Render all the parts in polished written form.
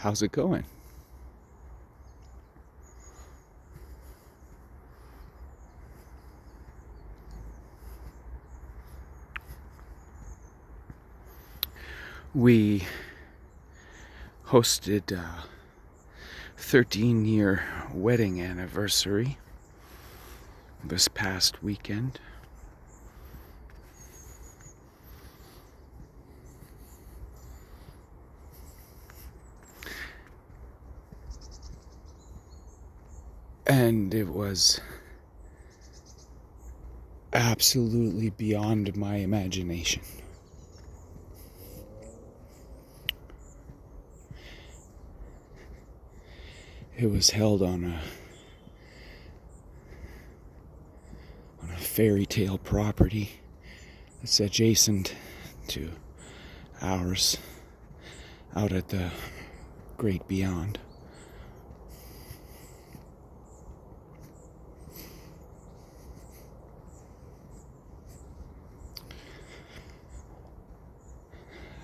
How's it going? We hosted a 13-year wedding anniversary this past weekend. And it was absolutely beyond my imagination. It was held on a fairy tale property that's adjacent to ours out at the great beyond.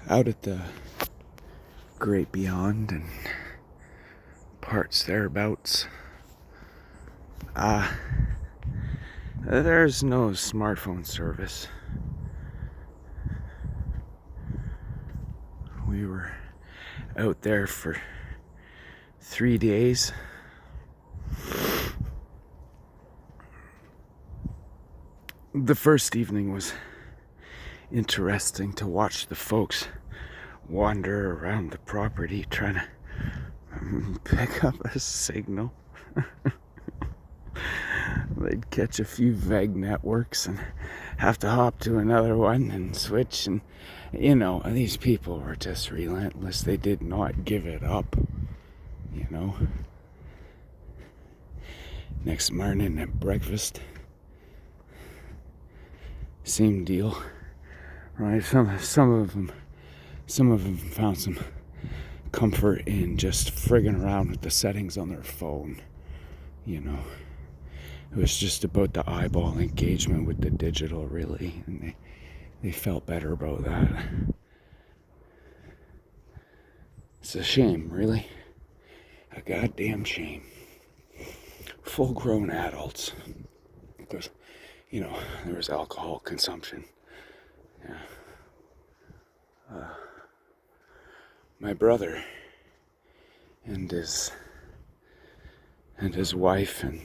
Out at the great beyond and parts thereabouts, there's no smartphone service. We were out there for 3 days. The first evening was interesting to watch the folks wander around the property trying to pick up a signal. They'd catch a few vague networks and have to hop to another one and switch, and these people were just relentless. They did not give it up. Next morning at breakfast, same deal, right? Some of them found some comfort in just frigging around with the settings on their phone. It was just about the eyeball engagement with the digital, really, and they felt better about that. It's a shame, really. A goddamn shame. Full-grown adults. Because, there was alcohol consumption. Yeah. My brother and his wife and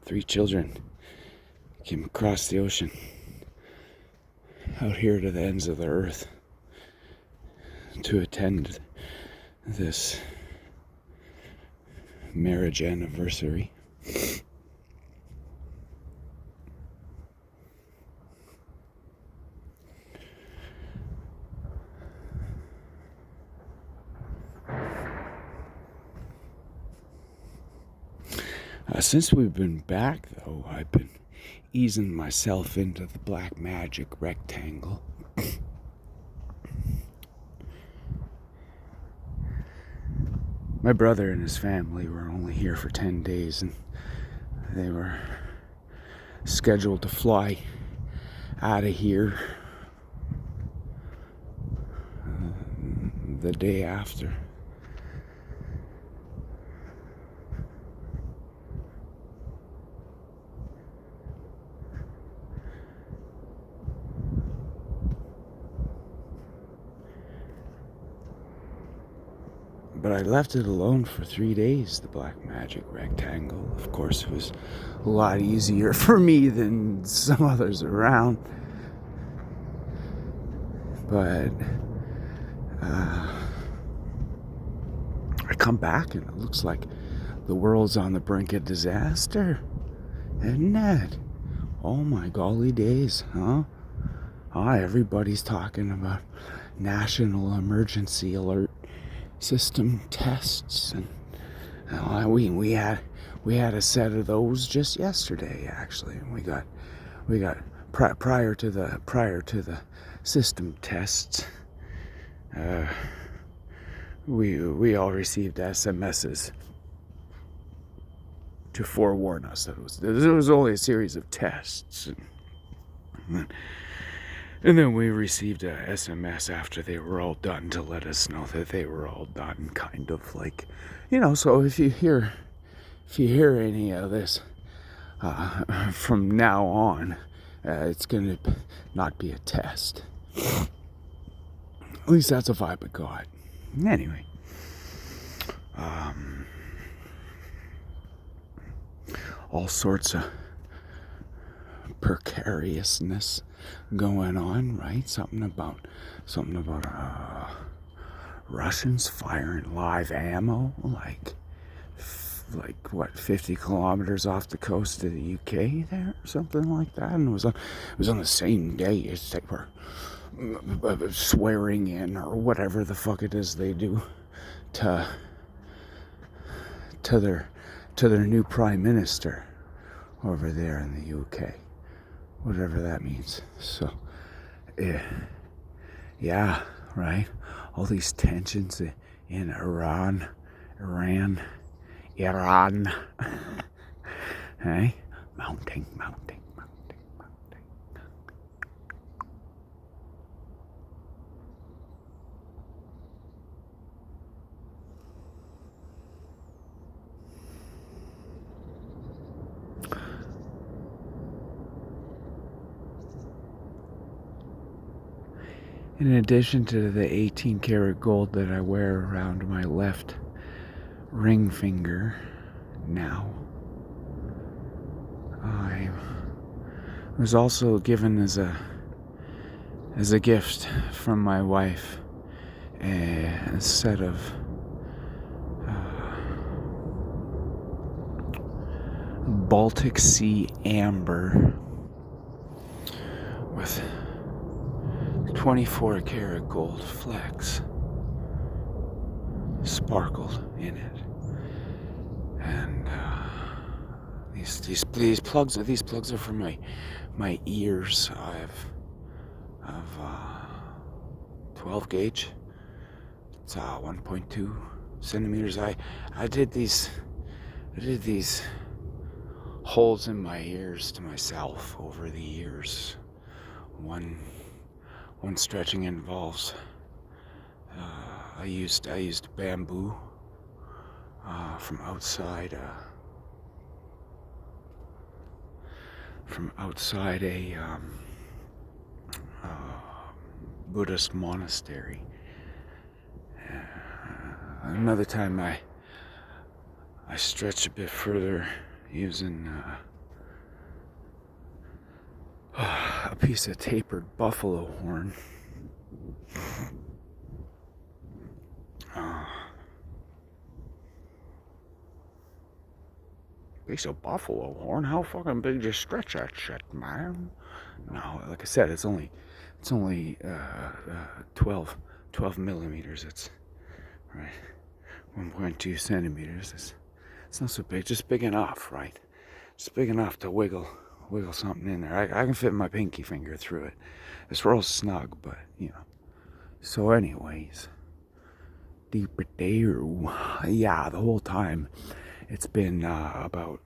3 children came across the ocean out here to the ends of the earth to attend this marriage anniversary. Since we've been back, though, I've been easing myself into the black magic rectangle. My brother and his family were only here for 10 days, and they were scheduled to fly out of here the day after. But I left it alone for 3 days, the black magic rectangle. Of course, it was a lot easier for me than some others around. But I come back and it looks like the world's on the brink of disaster. Isn't it? Oh my golly days, huh? Everybody's talking about national emergency alert system tests, and we had a set of those just yesterday. Actually, we got prior to the system tests. We all received SMSs to forewarn us that it was only a series of tests. And then we received a SMS after they were all done to let us know that they were all done, kind of like, so if you hear any of this from now on, it's going to not be a test. At least that's a vibe I got. Anyway. All sorts of precariousness going on, right? Something about Russians firing live ammo, like what, 50 kilometers off the coast of the UK there, or something like that. And it was on the same day as they were swearing in, or whatever the fuck it is they do to their new prime minister over there in the UK, whatever that means. So yeah, right, all these tensions in Iran, hey, mounting. In addition to the 18 karat gold that I wear around my left ring finger now, I was also given as a gift from my wife a set of Baltic Sea amber with 24 karat gold flecks sparkled in it, and these plugs are for my ears. I've 12 gauge. It's 1.2 centimeters. I did these holes in my ears to myself over the years. One stretching involves I used bamboo from outside a Buddhist monastery. Another time I stretched a bit further using a piece of tapered buffalo horn. Piece of buffalo horn? How fucking big do you stretch that shit, man? No, like I said, it's only 12 millimeters. It's right, 1.2 centimeters. It's not so big, just big enough, right? Just big enough to wiggle something in there. I can fit my pinky finger through it. It's real snug, but So anyways, deeper there. Yeah, the whole time it's been about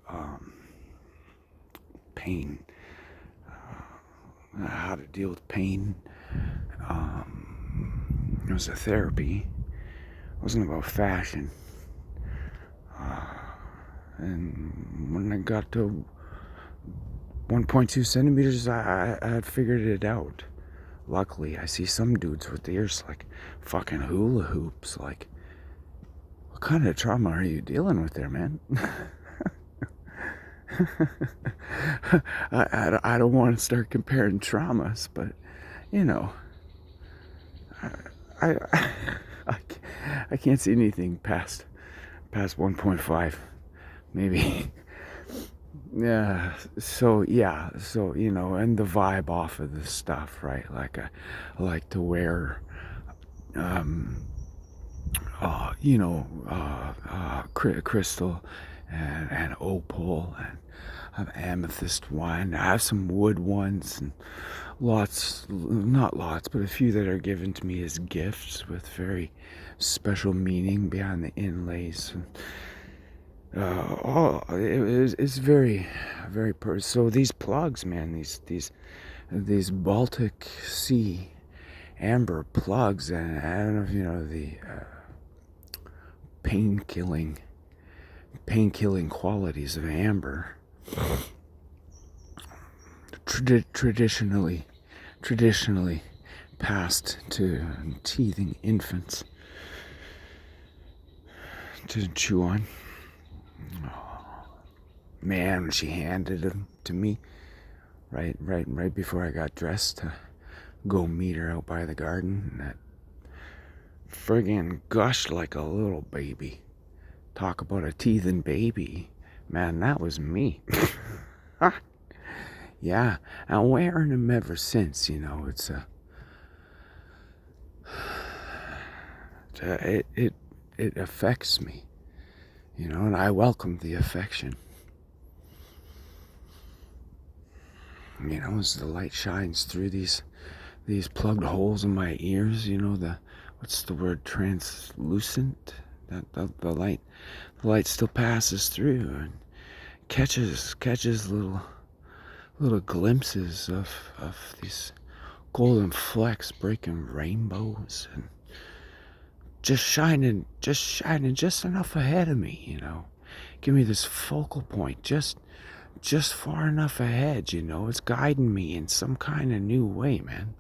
pain, how to deal with pain. It was a therapy. It wasn't about fashion. And when I got to 1.2 centimeters, I had figured it out. Luckily, I see some dudes with ears like fucking hula hoops. Like, what kind of trauma are you dealing with there, man? I don't want to start comparing traumas, but I can't see anything past 1.5, maybe. Yeah, so and the vibe off of this stuff, right? Like I like to wear crystal and opal, and I have amethyst one. I have some wood ones, and not lots, but a few that are given to me as gifts with very special meaning behind the inlays. It's very, very. So these plugs, man, these Baltic Sea amber plugs, and I don't know if you know the pain killing qualities of amber. Traditionally passed to teething infants to chew on. Man, she handed them to me right before I got dressed to go meet her out by the garden. And that friggin' gushed like a little baby. Talk about a teething baby. Man, that was me. Yeah, I'm wearing them ever since, you know. It's it affects me, you know, and I welcome the affection. You know, as the light shines through these plugged holes in my ears, you know, what's the word, translucent? That the light still passes through and catches little glimpses of these golden flecks breaking rainbows and just shining just enough ahead of me, you know. Give me this focal point just far enough ahead, you know. It's guiding me in some kind of new way, man.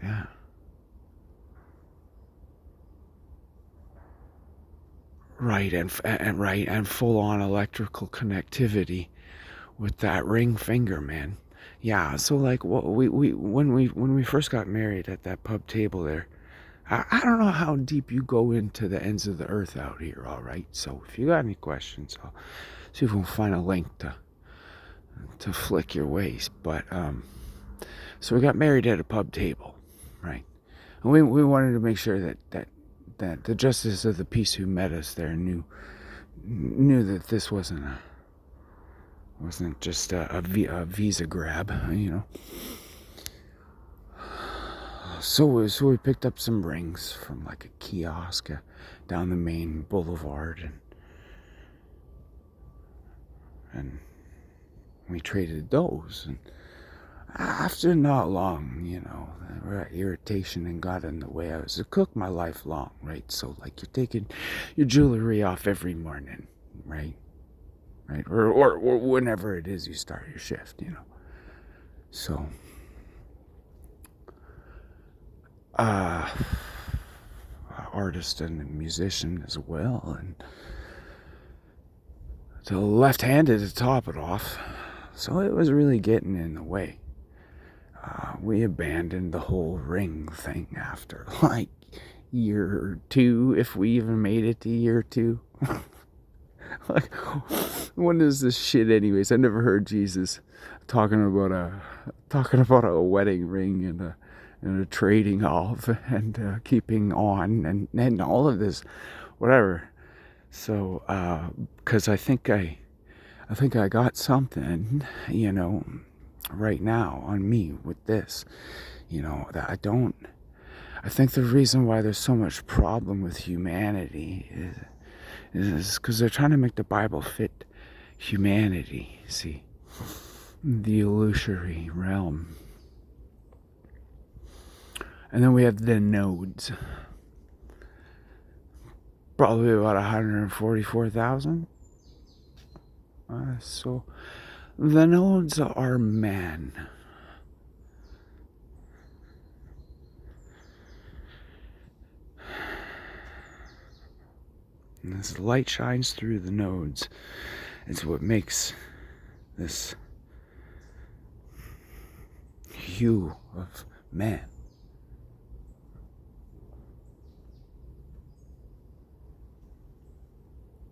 Yeah. Right, and full on electrical connectivity with that ring finger, man. Yeah, so like when we first got married at that pub table there, I don't know how deep you go into the ends of the earth out here, all right? So if you got any questions, I'll see if we can find a link to flick your ways. But so we got married at a pub table, right? And we wanted to make sure that the justice of the peace who met us there knew that this wasn't just a visa grab, you know. So we picked up some rings from like a kiosk down the main boulevard, and we traded those. And after not long, you know, irritation and got in the way. I was a cook my life long, right? So like you're taking your jewelry off every morning, right? Right, or whenever it is you start your shift, you know. So, artist and a musician as well, and so left-handed to top it off. So it was really getting in the way. We abandoned the whole ring thing after like year 2, if we even made it to year 2. Like, when is this shit anyways? I never heard Jesus talking about a wedding ring and a trading off and keeping on and all of this, whatever. So, because I think I got something, you know, right now on me with this, you know, that I think the reason why there's so much problem with humanity is because they're trying to make the Bible fit humanity, see, the illusory realm. And then we have the nodes, probably about 144,000. So the nodes are man. And as the light shines through the nodes, it's what makes this hue of man.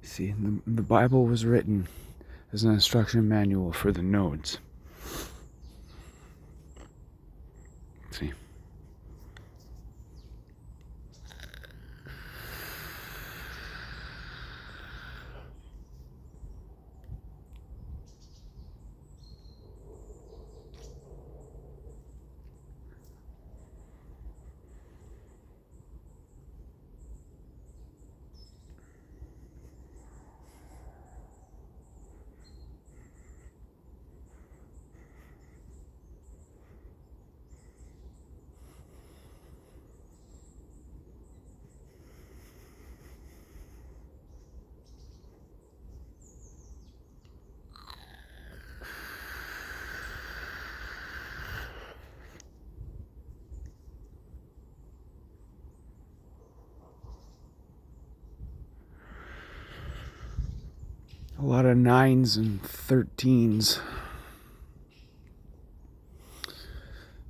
See, the Bible was written as an instruction manual for the nodes. See. A lot of 9s and 13s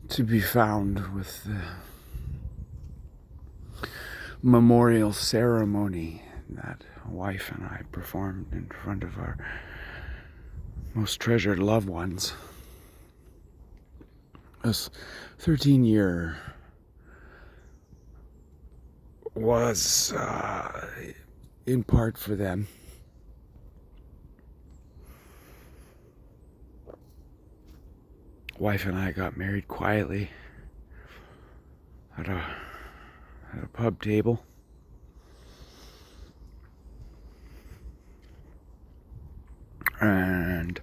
to be found with the memorial ceremony that wife and I performed in front of our most treasured loved ones. This 13-year was in part for them. Wife and I got married quietly at a pub table. And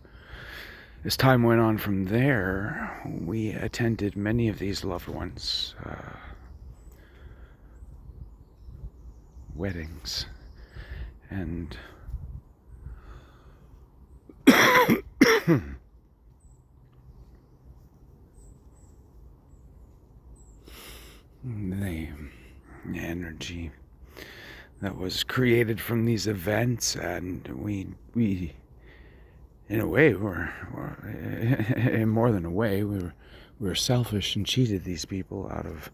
as time went on from there, we attended many of these loved ones' weddings. And the energy that was created from these events, and we in a way, in more than a way, we were selfish and cheated these people out of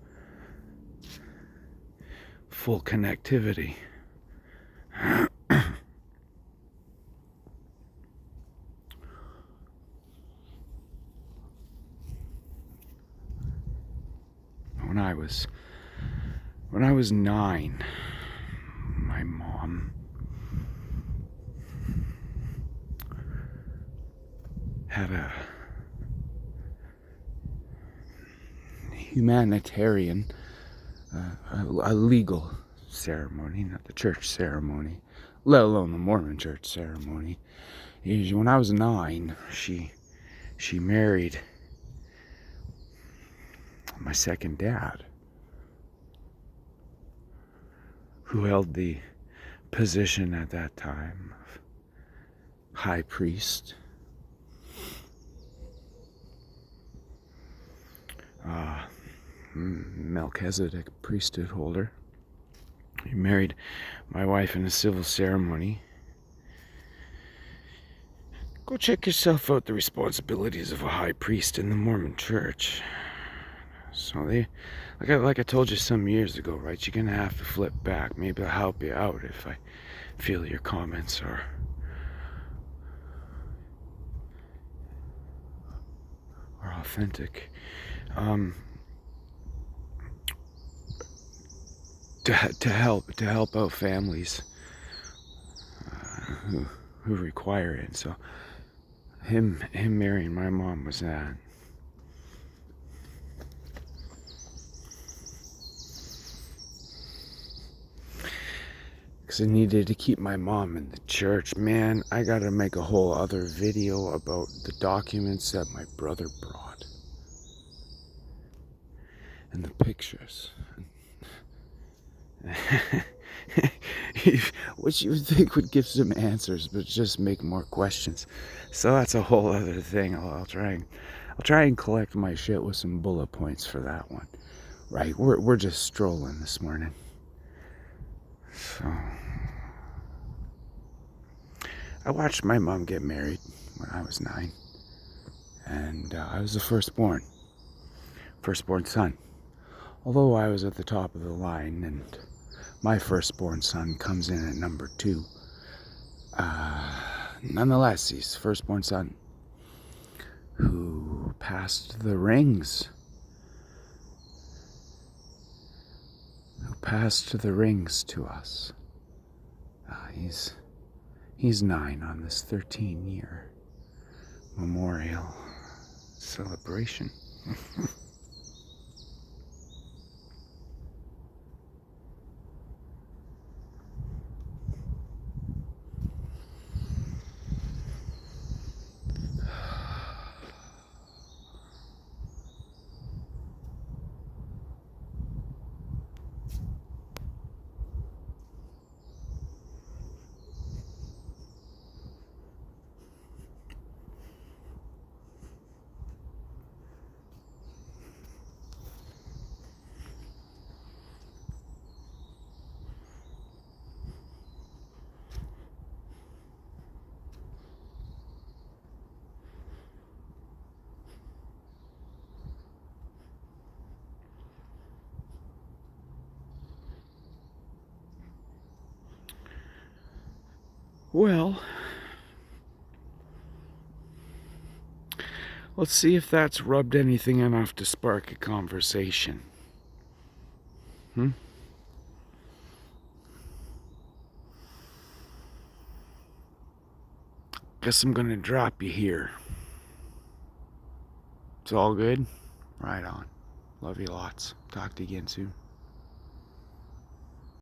full connectivity. When I was 9, my mom had a humanitarian, a legal ceremony, not the church ceremony, let alone the Mormon church ceremony. When I was 9, she married my second dad, who held the position at that time of high priest. Melchizedek priesthood holder. He married my wife in a civil ceremony. Go check yourself out the responsibilities of a high priest in the Mormon church. So they, like I told you some years ago, right? You're gonna have to flip back. Maybe I'll help you out if I feel your comments are authentic. To help out families who require it. So him marrying my mom was that. Because I needed to keep my mom in the church. Man, I gotta make a whole other video about the documents that my brother brought and the pictures. Which you would think would give some answers, but just make more questions. So that's a whole other thing. I'll try and collect my shit with some bullet points for that one. Right, we're just strolling this morning. So I watched my mom get married when I was 9, and I was the firstborn son. Although I was at the top of the line, and my firstborn son comes in at number 2. Nonetheless, he's the firstborn son who passed the rings. To us. He's 9 on this 13-year memorial celebration. Well, let's see if that's rubbed anything enough to spark a conversation. Guess I'm gonna drop you here. It's all good? Right on. Love you lots. Talk to you again soon.